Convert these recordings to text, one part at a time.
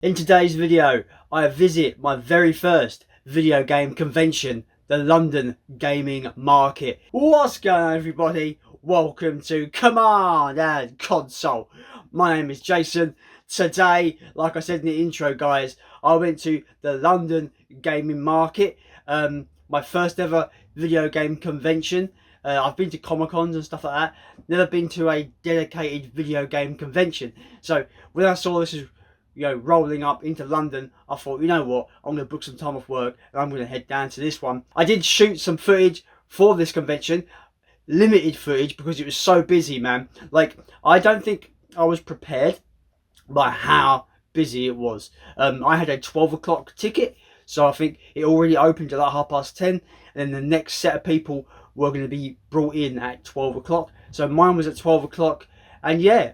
In today's video, I visit my very first video game convention, the London Gaming Market. What's going on, everybody? Welcome to Command and Console. My name is Jason. Today, like I said in the intro, guys, I went to the London Gaming Market, my first ever video game convention. I've been to Comic-Cons and stuff like that. Never been to a dedicated video game convention. So when I saw this rolling up into London, I thought, you know what, I'm going to book some time off work and I'm going to head down to this one. I did shoot some footage for this convention, limited footage because it was so busy, man. Like, I don't think I was prepared by how busy it was. I had a 12 o'clock ticket, so I think it already opened at like 10:30, and then the next set of people were going to be brought in at 12 o'clock. So mine was at 12 o'clock, and yeah,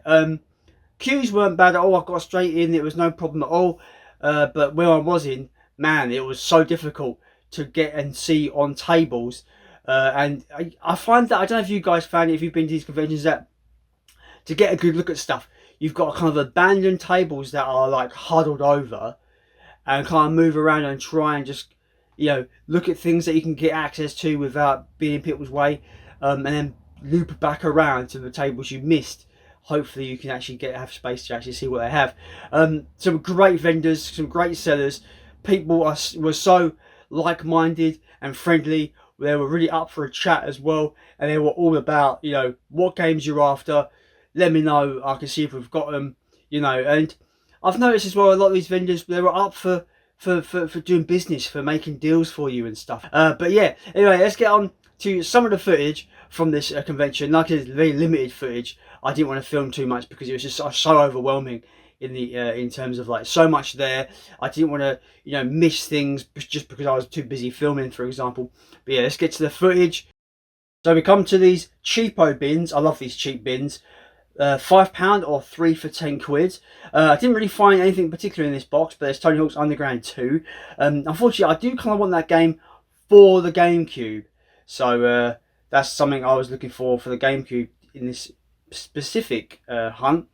queues weren't bad at all. I got straight in, it was no problem at all. But where I was in, man, it was so difficult to get and see on tables. And I find that, I don't know if you guys found it, if you've been to these conventions, that to get a good look at stuff, you've got kind of abandoned tables that are like huddled over, and kind of move around and try and just, look at things that you can get access to without being in people's way, and then loop back around to the tables you missed. Hopefully you can actually have space to actually see what they have. Some great vendors, some great sellers. People were so like-minded and friendly. They were really up for a chat as well, and they were all about, what games you're after. Let me know, I can see if we've got them, and I've noticed as well, a lot of these vendors, they were up for doing business, for making deals for you and stuff. But yeah, anyway, let's get on to some of the footage from this convention. Like I said, very limited footage. I didn't want to film too much because it was just so overwhelming in terms of like so much there. I didn't want to miss things just because I was too busy filming, for example. But yeah, let's get to the footage. So we come to these cheapo bins. I love these cheap bins. £5 or 3 for 10 quid. I didn't really find anything particular in this box, but there's Tony Hawk's Underground 2. Unfortunately, I do kind of want that game for the GameCube. So that's something I was looking for the GameCube in this specific hunt.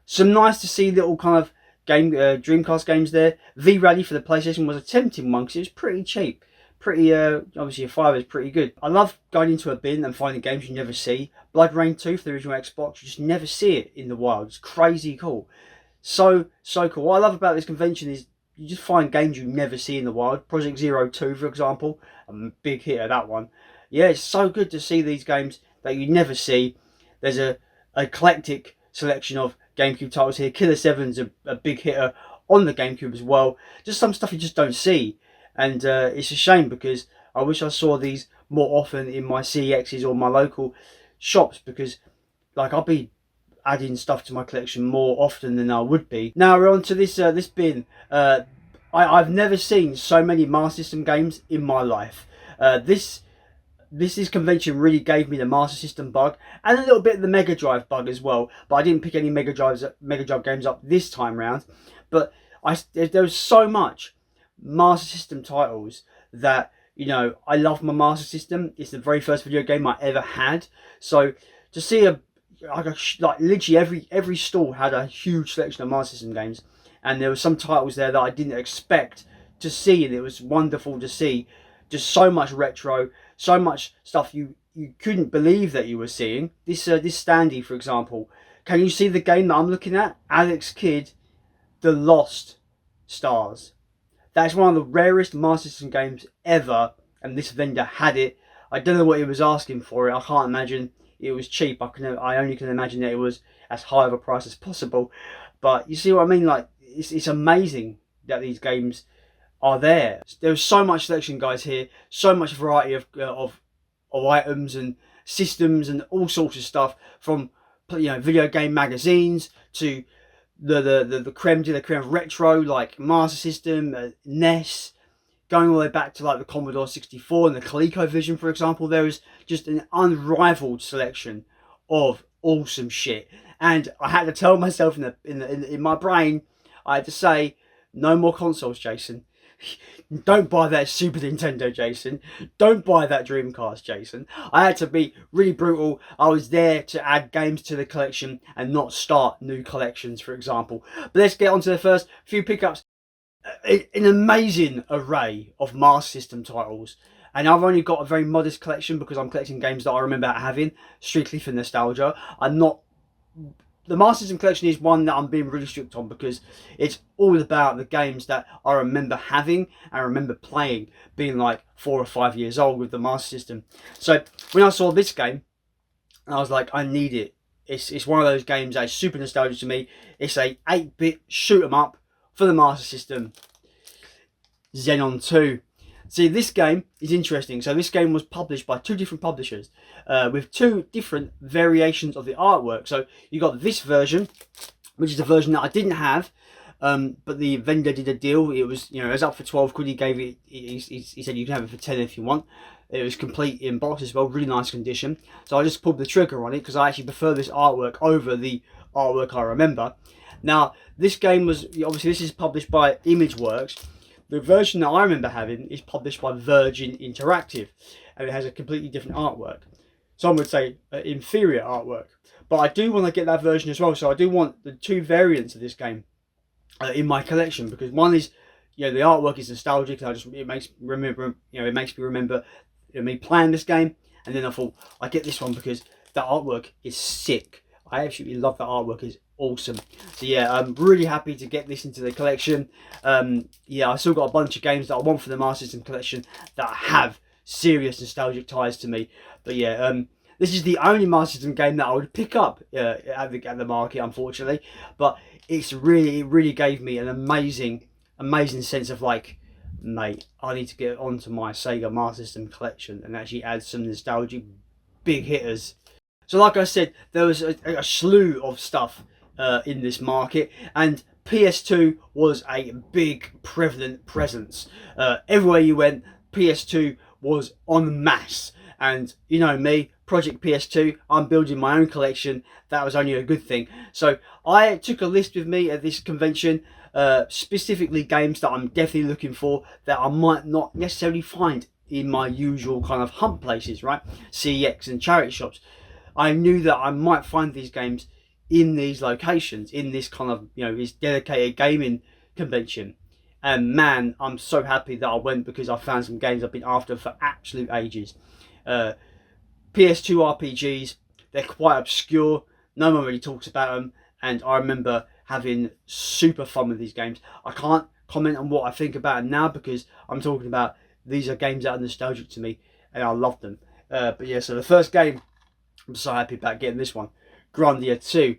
Some nice to see little kind of Dreamcast games there. V-Rally for the PlayStation was a tempting one because it was pretty cheap. Pretty, obviously a $5 is pretty good. I love going into a bin and finding games you never see. Blood Rain 2 for the original Xbox, you just never see it in the wild. It's crazy cool. So cool. What I love about this convention is you just find games you never see in the wild. Project Zero 2, for example, I'm a big hit at that one. Yeah, it's so good to see these games that you never see. There's a eclectic selection of GameCube titles here. Killer 7's a big hitter on the GameCube as well. Just some stuff you just don't see. And it's a shame because I wish I saw these more often in my CEXs or my local shops, because like I'll be adding stuff to my collection more often than I would be. Now we're on to this this bin. I've never seen so many Master System games in my life. This convention really gave me the Master System bug and a little bit of the Mega Drive bug as well. But I didn't pick any Mega Drive games up this time round. But there was so much Master System titles that I love my Master System. It's the very first video game I ever had. So to see like literally every stall had a huge selection of Master System games, and there were some titles there that I didn't expect to see, and it was wonderful to see. Just so much retro, so much stuff you couldn't believe that you were seeing. This standee, for example, can you see the game that I'm looking at? Alex Kidd, The Lost Stars. That's one of the rarest Master System games ever, and this vendor had it. I don't know what he was asking for it. I can't imagine it was cheap. I only can imagine that it was as high of a price as possible. But you see what I mean? Like, it's amazing that these games are there. There's so much selection, guys, here. So much variety of items and systems and all sorts of stuff, from video game magazines to the creme de la creme of retro, like Master System, NES, going all the way back to like the Commodore 64 and the ColecoVision, for example. There is just an unrivaled selection of awesome shit, and I had to tell myself in my brain, I had to say, no more consoles, Jason. Don't buy that Super Nintendo, Jason. Don't buy that Dreamcast, Jason. I had to be really brutal. I was there to add games to the collection and not start new collections, for example. But let's get on to the first few pickups. An amazing array of Master System titles. And I've only got a very modest collection because I'm collecting games that I remember having, strictly for nostalgia. The Master System collection is one that I'm being really strict on because it's all about the games that I remember having and remember playing, being like 4 or 5 years old with the Master System. So when I saw this game, I was like, I need it. It's one of those games that is super nostalgic to me. It's a 8-bit shoot 'em up for the Master System. Xenon 2. See, this game is interesting. So this game was published by 2 different publishers with 2 different variations of the artwork. So you got this version, which is the version that I didn't have, but the vendor did a deal. It was, it was up for 12 quid. He gave it. He said you can have it for 10 if you want. It was complete in box as well, really nice condition. So I just pulled the trigger on it because I actually prefer this artwork over the artwork I remember. Now, this game was obviously this is published by ImageWorks. The version that I remember having is published by Virgin Interactive, and it has a completely different artwork. Some would say inferior artwork, but I do want to get that version as well. So I do want the 2 variants of this game in my collection because one is, the artwork is nostalgic. It makes me remember me playing this game, and then I thought I get this one because the artwork is sick. I absolutely love the artwork. It's awesome. So yeah, I'm really happy to get this into the collection. Yeah, I still got a bunch of games that I want for the Master System collection that have serious nostalgic ties to me. But yeah, this is the only Master System game that I would pick up at the market, unfortunately. But it really gave me an amazing sense of like, mate, I need to get onto my Sega Master System collection and actually add some nostalgic big hitters. So like I said, there was a slew of stuff in this market, and PS2 was a big prevalent presence. Everywhere you went, PS2 was en masse. And you know me, Project PS2, I'm building my own collection. That was only a good thing. So I took a list with me at this convention, specifically games that I'm definitely looking for that I might not necessarily find in my usual kind of hunt places, right? CEX and charity shops. I knew that I might find these games in these locations, in this kind of, this dedicated gaming convention. And man, I'm so happy that I went because I found some games I've been after for absolute ages. PS2 RPGs, they're quite obscure. No one really talks about them. And I remember having super fun with these games. I can't comment on what I think about them now because I'm talking about these are games that are nostalgic to me and I love them. But yeah, so the first game, I'm so happy about getting this one, Grandia 2.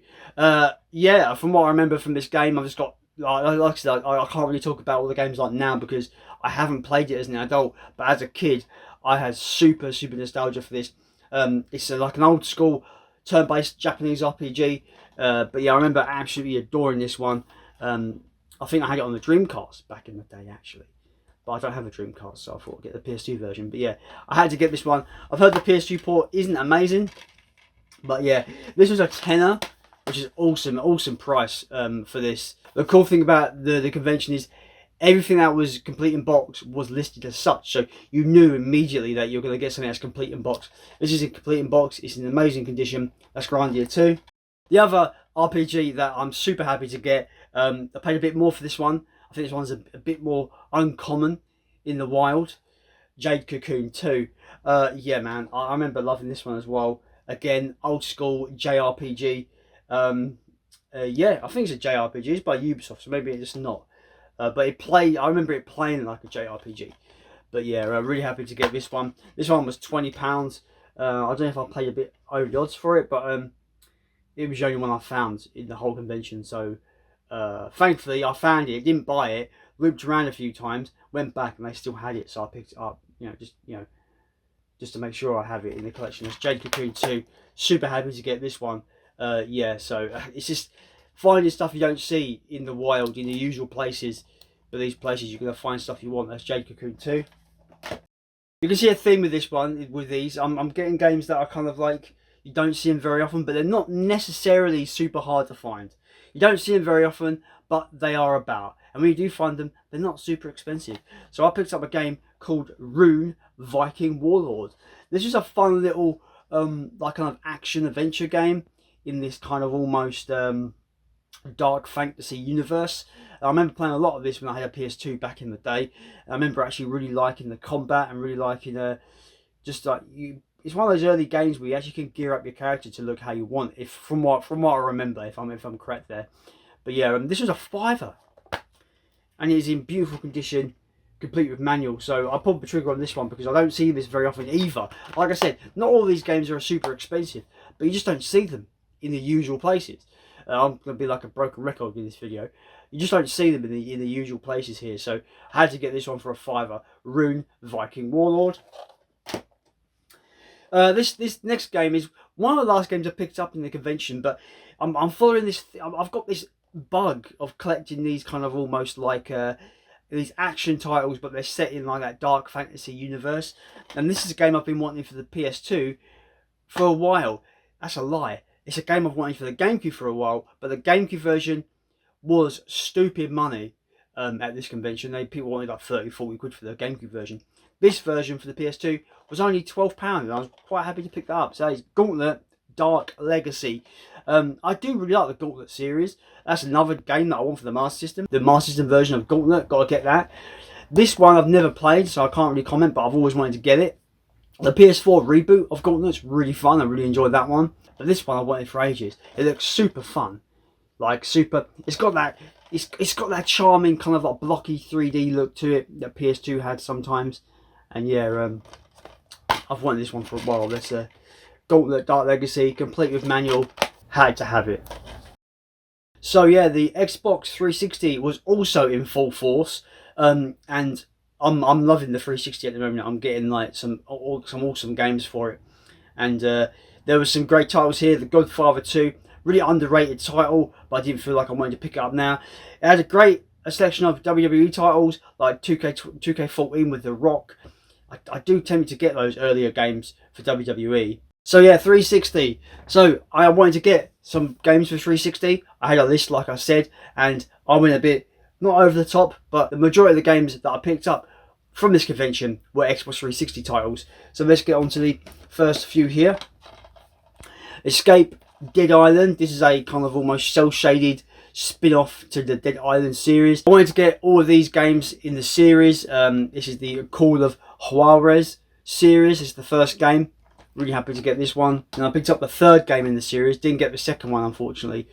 Yeah, from what I remember from this game, I've just got, like I said, I can't really talk about all the games like now because I haven't played it as an adult, but as a kid, I had super nostalgia for this. It's like an old school turn-based Japanese RPG, but yeah, I remember absolutely adoring this one. I think I had it on the Dreamcast back in the day, actually. But I don't have a Dreamcast, so I thought I'd get the PS2 version. But yeah, I had to get this one. I've heard the PS2 port isn't amazing, but yeah, this was a tenner, which is awesome price for this. The cool thing about the convention is everything that was complete in box was listed as such, so you knew immediately that you're going to get something that's complete in box. This is a complete in box. It's in amazing condition. That's Grandia 2. The other RPG that I'm super happy to get, I paid a bit more for this one. I think this one's a bit more uncommon in the wild. Jade Cocoon 2. Yeah, man, I remember loving this one as well. Again, old school JRPG. Yeah, I think it's a JRPG. It's by Ubisoft, so maybe it's not. But I remember it playing like a JRPG. But yeah, I'm really happy to get this one. This one was £20. I don't know if I paid a bit over the odds for it, but it was the only one I found in the whole convention. So thankfully, I found it. Didn't buy it. Looped around a few times. Went back and they still had it, so I picked it up. Just to make sure I have it in the collection. It's Jade Cocoon 2. Super happy to get this one. Yeah, so it's just finding stuff you don't see in the wild, in the usual places. But these places you're going to find stuff you want. That's Jade Cocoon 2. You can see a theme with this one, with these. I'm getting games that are kind of like, you don't see them very often, but they're not necessarily super hard to find. You don't see them very often, but they are about. and when you do find them, they're not super expensive. So I picked up a game called Rune, Viking, Warlord. This is a fun little like kind of action adventure game in this kind of almost dark fantasy universe. I remember playing a lot of this when I had a PS2 back in the day. I remember actually really liking the combat and really liking just like you. It's one of those early games where you actually can gear up your character to look how you want. If from what I remember, if I'm correct there. But yeah, this was a £5, and it is in beautiful condition, complete with manual. So I pulled the trigger on this one because I don't see this very often either. Like I said, not all these games are super expensive, but you just don't see them in the usual places. I'm going to be like a broken record in this video. You just don't see them in the usual places here. So I had to get this one for a £5. Rune, Viking, Warlord. This next game is one of the last games I picked up in the convention, but I'm following this. I've got this bug of collecting these kind of almost like these action titles, but they're set in like that dark fantasy universe. And this is a game I've been wanting for the PS2 for a while. That's a lie. It's a game I've wanted for the GameCube for a while, but the GameCube version was stupid money at this convention. People wanted like 30, 40 quid for the GameCube version. This version for the PS2 was only £12, and I was quite happy to pick that up. So it's Gauntlet Dark Legacy. I do really like the Gauntlet series. That's another game that I want for the Master System. The Master System version of Gauntlet, got to get that. This one I've never played, so I can't really comment, but I've always wanted to get it. The PS4 reboot of Gauntlet's really fun. I really enjoyed that one. But this one I wanted for ages. It looks super fun. Like super, it's got that charming kind of like blocky 3D look to it that PS2 had sometimes. And yeah, I've wanted this one for a while. This Gauntlet Dark Legacy, complete with manual, had to have it. So yeah, the Xbox 360 was also in full force, and I'm loving the 360 at the moment. I'm getting like some awesome games for it, and there was some great titles here. The Godfather 2, really underrated title, but I didn't feel like I wanted to pick it up now. It had a selection of WWE titles like 2K14 with The Rock. I do tend to get those earlier games for WWE. So yeah, 360. So I wanted to get some games for 360. I had a list, like I said, and I went a bit, not over the top, but the majority of the games that I picked up from this convention were Xbox 360 titles. So let's get on to the first few here. Escape Dead Island. This is a kind of almost cel-shaded spin-off to the Dead Island series. I wanted to get all of these games in the series. This is the Call of Juarez series. It's the first game. Really happy to get this one. And I picked up the third game in the series. Didn't get the second one, unfortunately.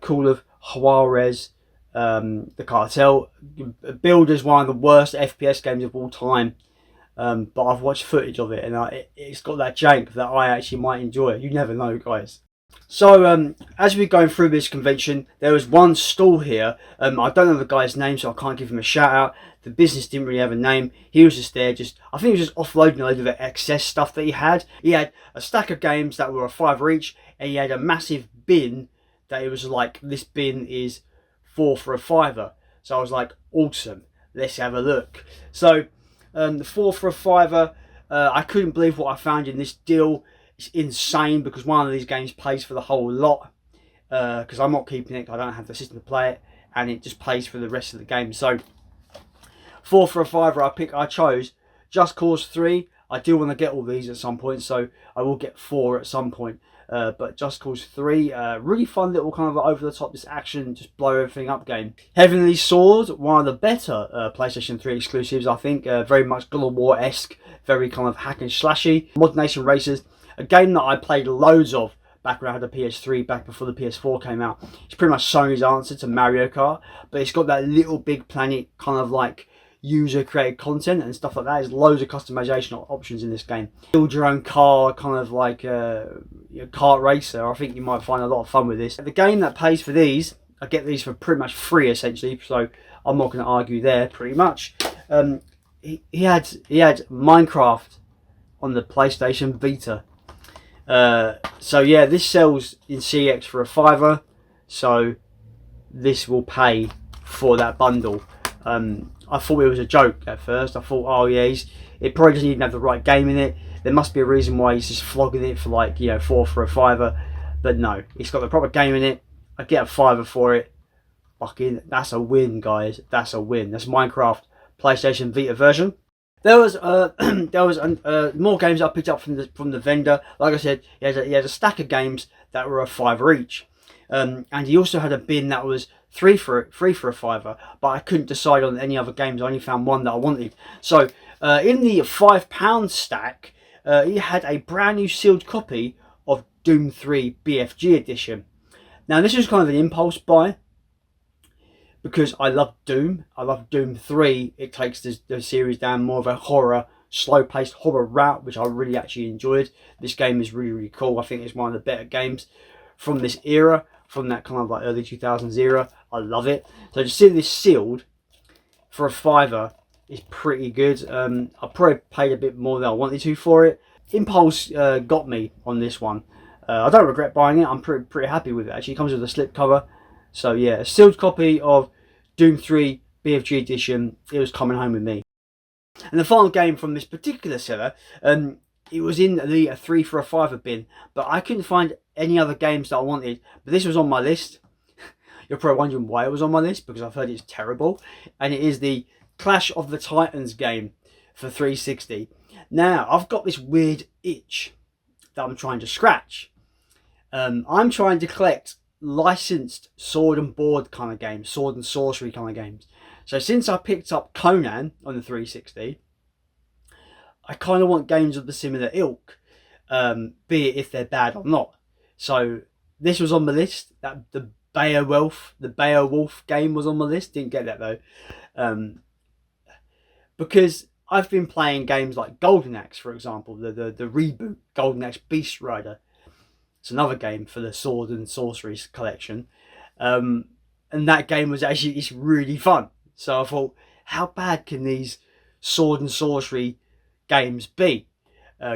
Call of Juarez, the Cartel. Billed as one of the worst FPS games of all time. But I've watched footage of it, and it's got that jank that I actually might enjoy. You never know, guys. So as we're going through this convention, there was one stall here. I don't know the guy's name, so I can't give him a shout out. The business didn't really have a name. He was just there, I think he was just offloading a load of the excess stuff that he had. He had a stack of games that were a £5 each, and he had a massive bin that it was like, this bin is 4 for a £5. So I was like, awesome, let's have a look. So the 4 for a £5, I couldn't believe what I found in this deal. It's insane because one of these games plays for the whole lot, because I'm not keeping it, I don't have the system to play it, and it just plays for the rest of the game. So 4 for a £5 I chose Just Cause 3. I do want to get all these at some point, so I will get 4 at some point. But Just Cause 3, really fun little kind of over the top, this action, just blow everything up game. Heavenly Sword, one of the better PlayStation 3 exclusives, I think. Very much God of War-esque, very kind of hack and slashy. Mod Nation Racers, a game that I played loads of back when I had a PS3, back before the PS4 came out. It's pretty much Sony's answer to Mario Kart, but it's got that Little Big Planet kind of like user created content and stuff like that. There's loads of customization options in this game. Build your own car, kind of like a kart racer. I think you might find a lot of fun with this. The game that pays for these, I get these for pretty much free essentially, so I'm not going to argue there pretty much. He had Minecraft on the PlayStation Vita. So yeah, this sells in CX for a £5, so this will pay for that bundle. I thought it was a joke at first. I thought, oh yeah, it probably doesn't even have the right game in it. There must be a reason why he's just flogging it for like, 4 for a £5. But no, it's got the proper game in it. I get a £5 for it. Fucking, that's a win, guys. That's a win. That's Minecraft PlayStation Vita version. There was more games I picked up from the vendor. Like I said, he had a stack of games that were a £5 each, and he also had a bin that was free for a £5, but I couldn't decide on any other games. I only found one that I wanted. So in the £5 stack, he had a brand new sealed copy of Doom 3 BFG edition. Now this was kind of an impulse buy, because I love Doom. I love Doom 3. It takes the series down more of a horror, slow-paced horror route, which I really actually enjoyed. This game is really, really cool. I think it's one of the better games from this era, from that kind of like early 2000s era. I love it. So to see this sealed for a £5 is pretty good. I probably paid a bit more than I wanted to for it. Impulse got me on this one. I don't regret buying it. I'm pretty happy with it. Actually, it comes with a slipcover. So yeah, a sealed copy of Doom 3 BFG edition. It was coming home with me. And the final game from this particular seller, it was in the 3 for a £5 bin, but I couldn't find any other games that I wanted. But this was on my list. You're probably wondering why it was on my list, because I've heard it's terrible. And it is the Clash of the Titans game for 360. Now, I've got this weird itch that I'm trying to scratch. I'm trying to collect licensed sword and board kind of games, sword and sorcery kind of games. So since I picked up Conan on the 360, I kind of want games of the similar ilk, be it if they're bad or not. So this was on the list. That the Beowulf game was on my list. Didn't get that though, because I've been playing games like Golden Axe, for example, the reboot Golden Axe Beast Rider. It's another game for the sword and sorcery collection, and that game was actually, it's really fun. So I thought, how bad can these sword and sorcery games be?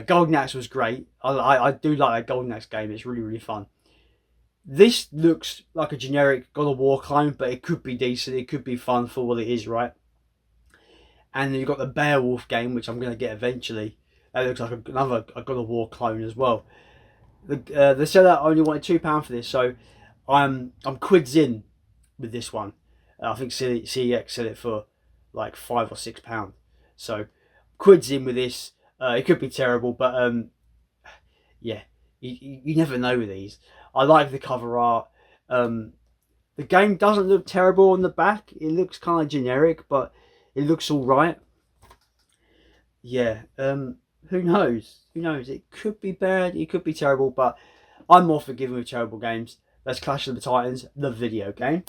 Golden Axe was great. I do like that Golden Axe game. It's really, really fun. This looks like a generic God of War clone, but it could be decent. It could be fun for what it is, right? And then you've got the Beowulf game, which I'm going to get eventually. That looks like another God of War clone as well. The seller only wanted £2 for this, so I'm quids in with this one. I think CEX said it for like £5 or £6. So quids in with this. It could be terrible, but yeah, you never know with these. I like the cover art. The game doesn't look terrible on the back. It looks kind of generic, but it looks all right. Yeah. Who knows? Who knows? It could be bad. It could be terrible, but I'm more forgiving with terrible games. That's Clash of the Titans, the video game.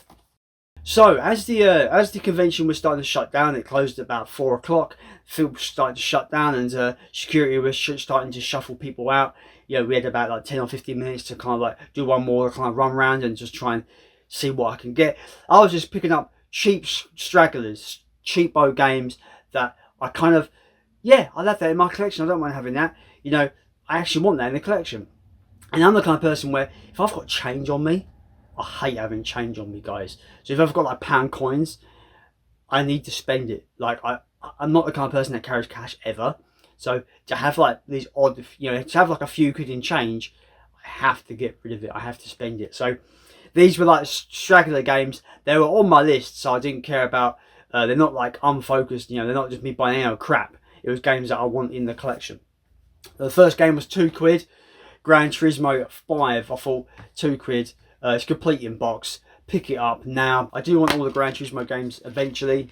So as the convention was starting to shut down, it closed at about 4 o'clock. Field was starting to shut down, and security was starting to shuffle people out. You know, we had about like 10 or 15 minutes to kind of like do one more kind of run around and just try and see what I can get. I was just picking up cheap stragglers, cheapo games that I kind of, yeah, I love that in my collection. I don't mind having that. You know, I actually want that in the collection. And I'm the kind of person where if I've got change on me, I hate having change on me, guys. So if I've got like pound coins, I need to spend it. Like I'm not the kind of person that carries cash ever. So to have like these odd, you know, to have like a few quid in change, I have to get rid of it. I have to spend it. So these were like straggler games. They were on my list, so I didn't care about. They're not like unfocused. You know, they're not just me buying any old crap. It was games that I want in the collection. The first game was £2. Gran Turismo 5. I thought £2. It's complete in box. Pick it up now. I do want all the Gran Turismo games eventually.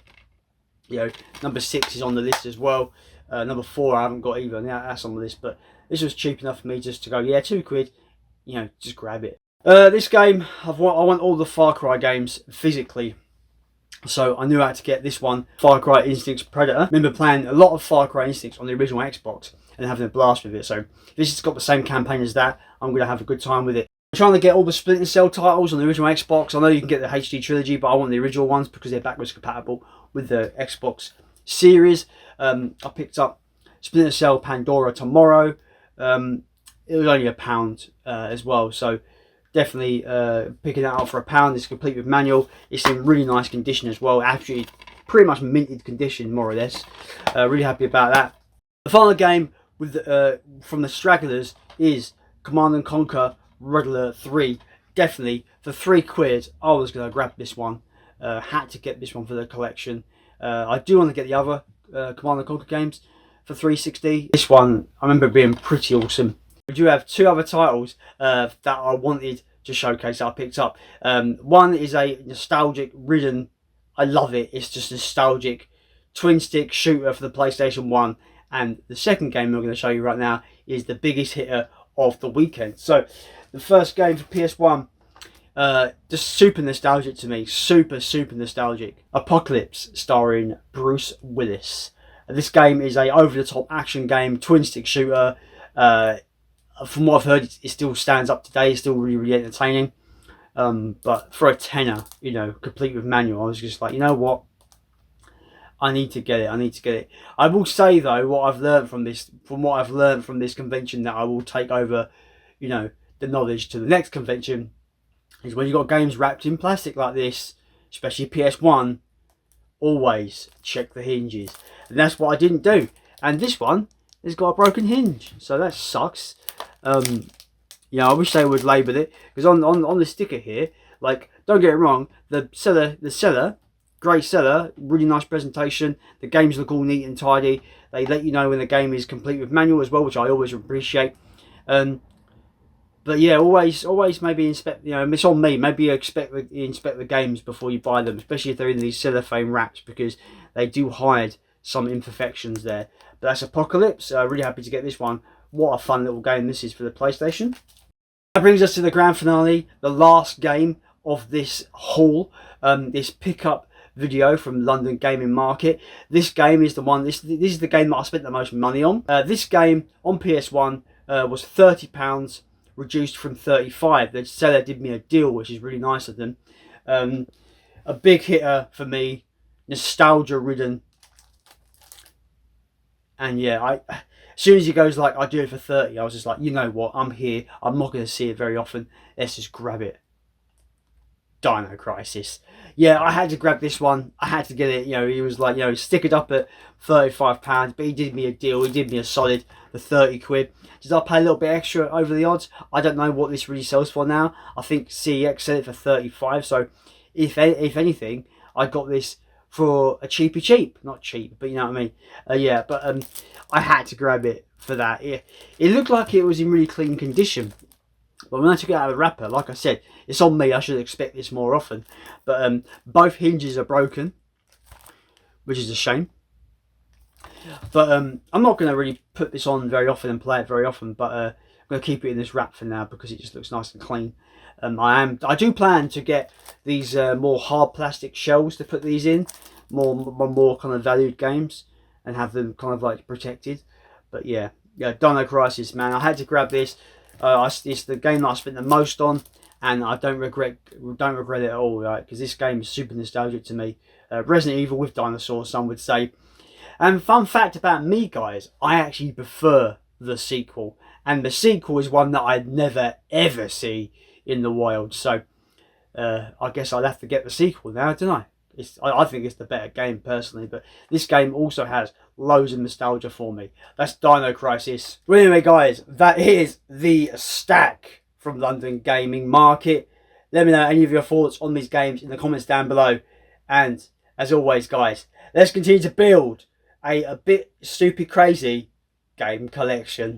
You know, number 6 is on the list as well. Number 4 I haven't got either. Yeah, that's on the list. But this was cheap enough for me just to go, yeah, £2. You know, just grab it. This game, I want all the Far Cry games physically. So I knew how to get this one, Far Cry Instincts Predator. I remember playing a lot of Far Cry Instincts on the original Xbox and having a blast with it. So if this has got the same campaign as that, I'm going to have a good time with it. I'm trying to get all the Splinter Cell titles on the original Xbox. I know you can get the HD trilogy, but I want the original ones because they're backwards compatible with the Xbox series. I picked up Splinter Cell Pandora tomorrow. It was only £1 as well, so definitely picking that up for £1. It's complete with manual. It's in really nice condition as well. Actually, pretty much minted condition, more or less. Really happy about that. The final game with from the stragglers is Command and Conquer Red Alert 3. Definitely for £3, I was going to grab this one. Had to get this one for the collection. I do want to get the other Command & Conquer games for 360. This one I remember being pretty awesome. We do have two other titles that I wanted to showcase that I picked up. One is a nostalgic ridden, I love it, it's just nostalgic twin stick shooter for the PlayStation 1, and the second game I'm going to show you right now is the biggest hitter of the weekend. So the first game for PS1, just super nostalgic to me, super nostalgic. Apocalypse, starring Bruce Willis. This game is a over-the-top action game, twin stick shooter. From what I've heard, it still stands up today. It's still really entertaining. But for a tenner, you know, complete with manual, I was just like, you know what? I need to get it. I will say though, what I've learned from this convention, that I will take over, you know, the knowledge to the next convention, is when you've got games wrapped in plastic like this, especially PS1, always check the hinges. And that's what I didn't do. And this one has got a broken hinge, so that sucks. Yeah, I wish they would label it, because on the sticker here, like, don't get it wrong, the seller, great seller, really nice presentation. The games look all neat and tidy. They let you know when the game is complete with manual as well, which I always appreciate. But yeah, always maybe inspect. You know, it's on me. Maybe inspect the games before you buy them, especially if they're in these cellophane wraps, because they do hide some imperfections there. But that's Apocalypse. Really happy to get this one. What a fun little game this is for the PlayStation. That brings us to the grand finale, the last game of this haul, this pickup video from London Gaming Market. This game is the one. This is the game that I spent the most money on. This game on PS1 was £30, reduced from 35. The seller did me a deal, which is really nice of them. A big hitter for me, nostalgia ridden, and yeah, as soon as he goes like, I do it for 30, I was just like, you know what, I'm here. I'm not going to see it very often. Let's just grab it. Dino Crisis. Yeah, I had to grab this one. I had to get it. You know, he was like, you know, stick it up at £35, but he did me a deal. He did me a solid for 30 quid. Did I pay a little bit extra over the odds? I don't know what this really sells for now. I think CEX said it for 35. So if anything, I got this for a cheap. Not cheap, but you know what I mean. Yeah, but I had to grab it for that. It looked like it was in really clean condition. But when I took it out of the wrapper, like I said, it's on me. I should expect this more often. But both hinges are broken, which is a shame. But I'm not going to really put this on very often and play it very often. But I'm going to keep it in this wrap for now, because it just looks nice and clean. I do plan to get these more hard plastic shells to put these in, more kind of valued games, and have them kind of like protected. But yeah, Dino Crisis, man, I had to grab this. It's the game that I spent the most on, and I don't regret it at all, right? Because this game is super nostalgic to me. Resident Evil with dinosaurs, some would say. And fun fact about me, guys, I actually prefer the sequel, and the sequel is one that I'd never ever see in the wild. So I guess I'll have to get the sequel now, don't I? I think it's the better game personally, but this game also has loads of nostalgia for me. That's Dino Crisis. Well, anyway, guys, that is the stack from London Gaming Market. Let me know any of your thoughts on these games in the comments down below. And as always, guys, let's continue to build a bit stupid crazy game collection.